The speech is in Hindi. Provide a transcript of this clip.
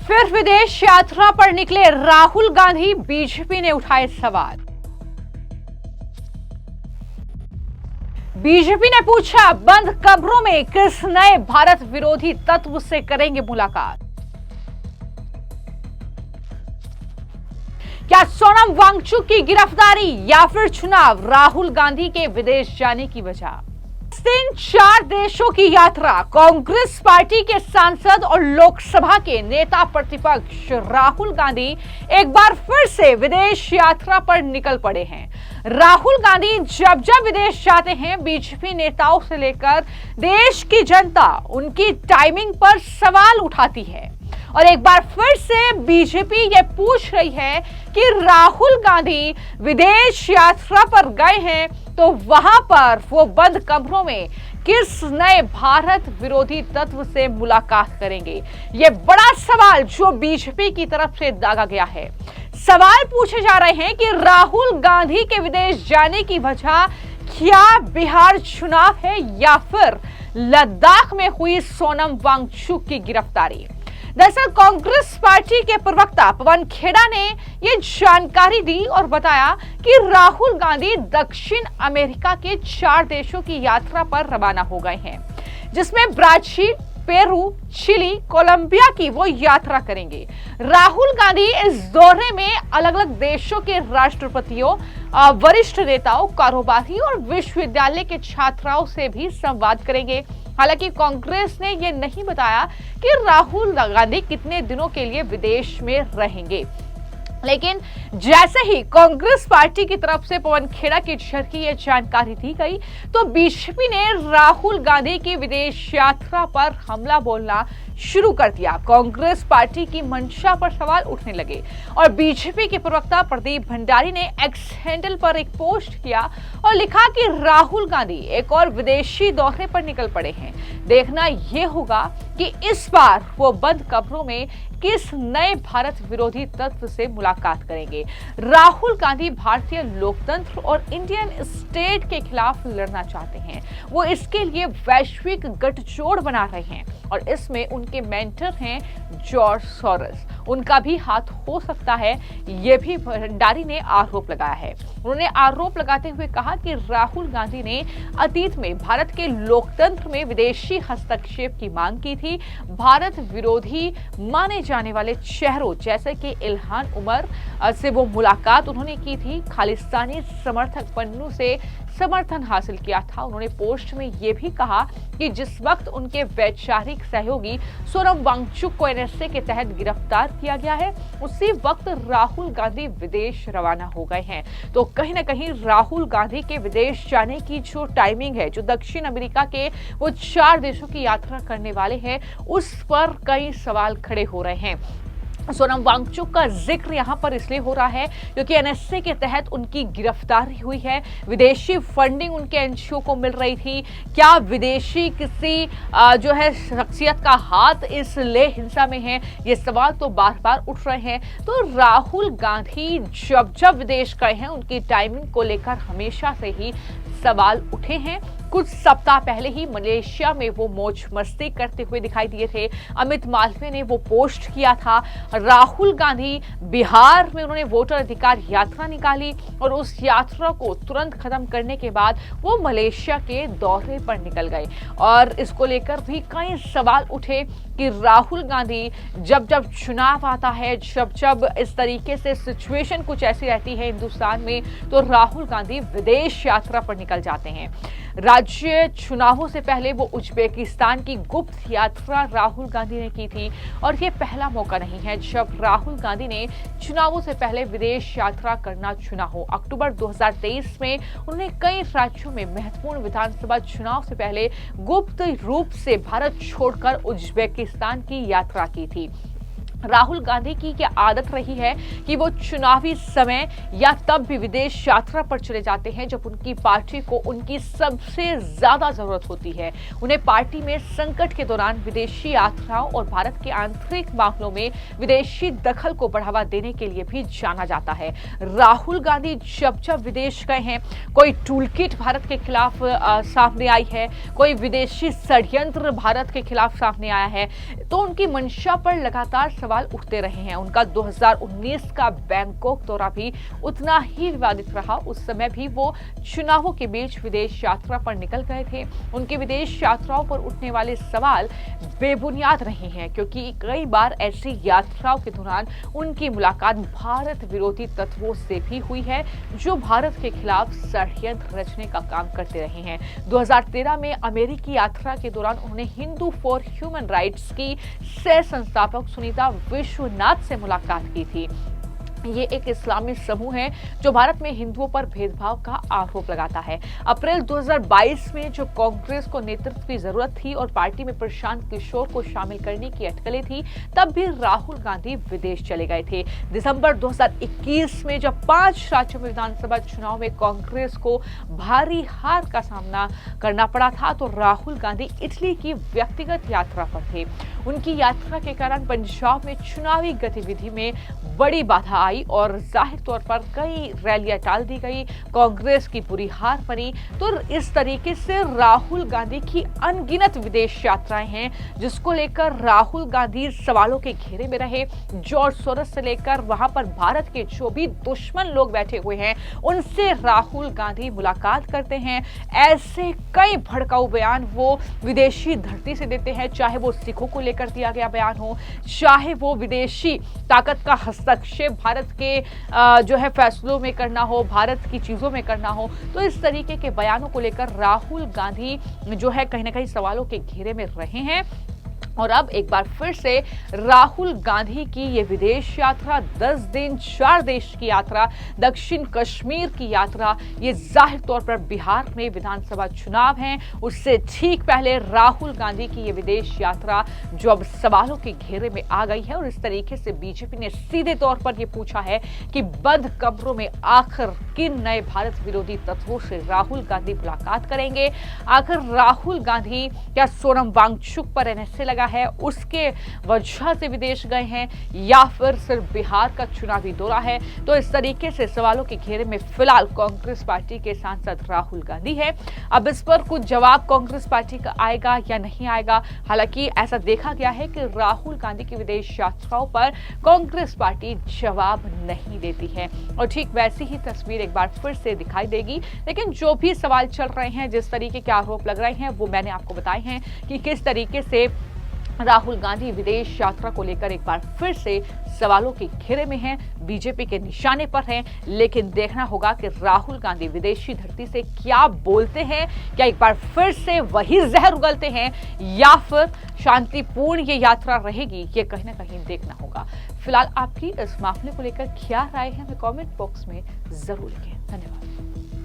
फिर विदेश यात्रा पर निकले राहुल गांधी, बीजेपी ने उठाए सवाल। बीजेपी ने पूछा, बंद कमरों में किस नए भारत विरोधी तत्व से करेंगे मुलाकात। क्या सोनम वांगचुक की गिरफ्तारी या फिर चुनाव राहुल गांधी के विदेश जाने की वजह। इस दिन 4 देशों की यात्रा। कांग्रेस पार्टी के सांसद और लोकसभा के नेता प्रतिपक्ष राहुल गांधी एक बार फिर से विदेश यात्रा पर निकल पड़े हैं। राहुल गांधी जब जब विदेश जाते हैं, बीजेपी नेताओं से लेकर देश की जनता उनकी टाइमिंग पर सवाल उठाती है और एक बार फिर से बीजेपी ये पूछ रही है कि राहुल गांधी विदेश यात्रा पर गए हैं तो वहां पर वो बंद कमरों में किस नए भारत विरोधी तत्व से मुलाकात करेंगे। ये बड़ा सवाल जो बीजेपी की तरफ से दागा गया है। सवाल पूछे जा रहे हैं कि राहुल गांधी के विदेश जाने की वजह क्या बिहार चुनाव है या फिर लद्दाख में हुई सोनम वांगचुक की गिरफ्तारी। दरअसल कांग्रेस पार्टी के प्रवक्ता पवन खेड़ा ने ये जानकारी दी और बताया कि राहुल गांधी दक्षिण अमेरिका के 4 देशों की यात्रा पर रवाना हो गए हैं, जिसमें ब्राजील, पेरू, चिली, कोलंबिया की वो यात्रा करेंगे। राहुल गांधी इस दौरे में अलग अलग देशों के राष्ट्रपतियों, वरिष्ठ नेताओं, कारोबारी और विश्वविद्यालय के छात्राओं से भी संवाद करेंगे। हालांकि कांग्रेस ने यह नहीं बताया कि राहुल गांधी कितने दिनों के लिए विदेश में रहेंगे, लेकिन जैसे ही कांग्रेस पार्टी की तरफ से पवन खेड़ा के जरिए यह जानकारी दी गई तो बीजेपी ने राहुल गांधी की विदेश यात्रा पर हमला बोलना शुरू कर दिया। कांग्रेस पार्टी की मंशा पर सवाल उठने लगे और बीजेपी के प्रवक्ता प्रदीप भंडारी ने एक्स हैंडल पर एक पोस्ट किया और लिखा कि राहुल गांधी एक और विदेशी दौरे पर निकल पड़े हैं। देखना यह होगा कि इस बार वो बंद कमरों में किस नए भारत विरोधी तत्व से मुलाकात करेंगे। राहुल गांधी भारतीय लोकतंत्र और इंडियन स्टेट के खिलाफ लड़ना चाहते हैं। वो इसके लिए वैश्विक गठजोड़ बना रहे हैं और इसमें उनके मेंटर हैं जॉर्ज सोरोस। उनका भी हाथ हो सकता है, ये भी भंडारी ने आरोप लगाया है। उन्होंने आरोप लगाते हुए कहा कि राहुल गांधी ने अतीत में भारत के लोकतंत्र में विदेशी हस्तक्षेप की मांग की थी। भारत विरोधी माने जाने वाले चेहरों जैसे कि इल्हान उमर से वो मुलाकात उन्होंने की थी। खालिस्तानी समर्थक पन्नू से समर्थन हासिल किया था। उन्होंने पोस्ट में यह भी कहा कि जिस वक्त उनके वैचारिक सहयोगी सोनम वांगचुक को एनएसए के तहत गिरफ्तार किया गया है, उसी वक्त राहुल गांधी विदेश रवाना हो गए हैं। तो कहीं ना कहीं राहुल गांधी के विदेश जाने की जो टाइमिंग है, जो दक्षिण अमेरिका के वो 4 देशों की यात्रा करने वाले हैं, उस पर कई सवाल खड़े हो रहे हैं। सोनम वांगचुक का जिक्र यहाँ पर इसलिए हो रहा है क्योंकि एनएसए के तहत उनकी गिरफ्तारी हुई है। विदेशी फंडिंग उनके एनजीओ को मिल रही थी। क्या विदेशी किसी जो है शख्सियत का हाथ इस लेह हिंसा में है, ये सवाल तो बार बार उठ रहे हैं। तो राहुल गांधी जब जब विदेश गए हैं, उनकी टाइमिंग को लेकर हमेशा से ही सवाल उठे हैं। कुछ सप्ताह पहले ही मलेशिया में वो मौज मस्ती करते हुए दिखाई दिए थे। अमित मालवीय ने वो पोस्ट किया था। राहुल गांधी बिहार में उन्होंने वोटर अधिकार यात्रा निकाली और उस यात्रा को तुरंत खत्म करने के बाद वो मलेशिया के दौरे पर निकल गए और इसको लेकर भी कई सवाल उठे कि राहुल गांधी जब जब चुनाव आता है, जब जब इस तरीके से सिचुएशन कुछ ऐसी रहती है हिंदुस्तान में, तो राहुल गांधी विदेश यात्रा पर निकल जाते हैं। राज्य चुनावों से पहले वो उज्बेकिस्तान की गुप्त यात्रा राहुल गांधी ने की थी और ये पहला मौका नहीं है जब राहुल गांधी ने चुनावों से पहले विदेश यात्रा करना चुना हो। अक्टूबर 2023 में उन्होंने कई राज्यों में महत्वपूर्ण विधानसभा चुनाव से पहले गुप्त रूप से भारत छोड़कर उज्बेकिस्तान की यात्रा की थी। राहुल गांधी की क्या आदत रही है कि वो चुनावी समय या तब भी विदेश यात्रा पर चले जाते हैं जब उनकी पार्टी को उनकी सबसे ज्यादा जरूरत होती है। उन्हें पार्टी में संकट के दौरान विदेशी यात्राओं और भारत के आंतरिक मामलों में विदेशी दखल को बढ़ावा देने के लिए भी जाना जाता है। राहुल गांधी जब जब विदेश गए हैं, कोई टूलकिट भारत के खिलाफ सामने आई है, कोई विदेशी षड्यंत्र भारत के खिलाफ सामने आया है, तो उनकी मंशा पर लगातार सवाल उठते रहे हैं। उनका 2019 का बैंकॉक दौरा भी उतना ही विवादित रहा। उस समय भी वो चुनावों के बीच विदेश यात्रा पर निकल गए थे। उनके विदेश यात्राओं पर उठने वाले सवाल बेबुनियाद नहीं हैं, क्योंकि कई बार ऐसी यात्राओं के दौरान उनकी मुलाकात भारत विरोधी तत्वों से भी हुई है, जो भारत के खिलाफ षड्यंत्र रचने का काम करते रहे हैं। 2013 में अमेरिकी यात्रा के दौरान उन्होंने हिंदू फॉर ह्यूमन राइट्स की सह संस्थापक सुनीता विश्वनाथ से मुलाकात की थी। ये एक इस्लामी समूह है जो भारत में हिंदुओं पर भेदभाव का आरोप लगाता है। अप्रैल 2022 में जो कांग्रेस को नेतृत्व की जरूरत थी और पार्टी में प्रशांत किशोर को शामिल करने की अटकलें थी, तब भी राहुल गांधी विदेश चले गए थे। दिसंबर 2021 में जब 5 राज्यों में विधानसभा चुनाव में कांग्रेस को भारी हार का सामना करना पड़ा था, तो राहुल गांधी इटली की व्यक्तिगत यात्रा पर थे। उनकी यात्रा के कारण पंजाब में चुनावी गतिविधि में बड़ी बाधा आई और जाहिर तौर पर कई रैलियां टाल दी गई, कांग्रेस की बुरी हार बनी। तो इस तरीके से राहुल गांधी की अनगिनत विदेश यात्राएं हैं, जिसको लेकर राहुल गांधी सवालों के घेरे में रहे। जॉर्ज सोरोस से लेकर वहां पर भारत के जो भी दुश्मन लोग बैठे हुए हैं, उनसे राहुल गांधी मुलाकात करते हैं। ऐसे कई भड़काऊ बयान वो विदेशी धरती से देते हैं, चाहे वो सिखों को लेकर दिया गया बयान हो, चाहे वो विदेशी ताकत का हस्तक्षेप भारत के जो है फैसलों में करना हो, भारत की चीजों में करना हो। तो इस तरीके के बयानों को लेकर राहुल गांधी जो है कहीं ना कहीं सवालों के घेरे में रहे हैं। और अब एक बार फिर से राहुल गांधी की ये विदेश यात्रा, 10 दिन 4 देश की यात्रा, दक्षिण कश्मीर की यात्रा, ये जाहिर तौर पर बिहार में विधानसभा चुनाव हैं, उससे ठीक पहले राहुल गांधी की ये विदेश यात्रा जो अब सवालों के घेरे में आ गई है। और इस तरीके से बीजेपी ने सीधे तौर पर यह पूछा है कि बंद कमरों में आखिर किन नए भारत विरोधी तत्वों से राहुल गांधी मुलाकात करेंगे। आखिर राहुल गांधी क्या सोनम वांगचुक पर एनएसए लगा है, उसके वजह से विदेश गए हैं, या फिर सिर्फ बिहार का चुनावी दौरा है। तो इस तरीके से सवालों के घेरे में फिलहाल कांग्रेस पार्टी के सांसद राहुल गांधी है। अब इस पर कुछ जवाब कांग्रेस पार्टी का आएगा या नहीं आएगा। हालांकि ऐसा देखा गया है कि राहुल गांधी की विदेश यात्राओं पर कांग्रेस पार्टी जवाब नहीं देती है, और ठीक वैसी ही तस्वीर एक बार फिर से दिखाई देगी। लेकिन जो भी सवाल चल रहे हैं, जिस तरीके के आरोप लग रहे हैं, वो मैंने आपको बताए हैं कि किस तरीके से राहुल गांधी विदेश यात्रा को लेकर एक बार फिर से सवालों के घेरे में हैं, बीजेपी के निशाने पर हैं। लेकिन देखना होगा कि राहुल गांधी विदेशी धरती से क्या बोलते हैं, क्या एक बार फिर से वही जहर उगलते हैं, या फिर शांतिपूर्ण ये यात्रा रहेगी, ये कहीं ना कहीं देखना होगा। फिलहाल आपकी इस मामले को लेकर क्या राय है, हमें कमेंट बॉक्स में जरूर लिखें। धन्यवाद।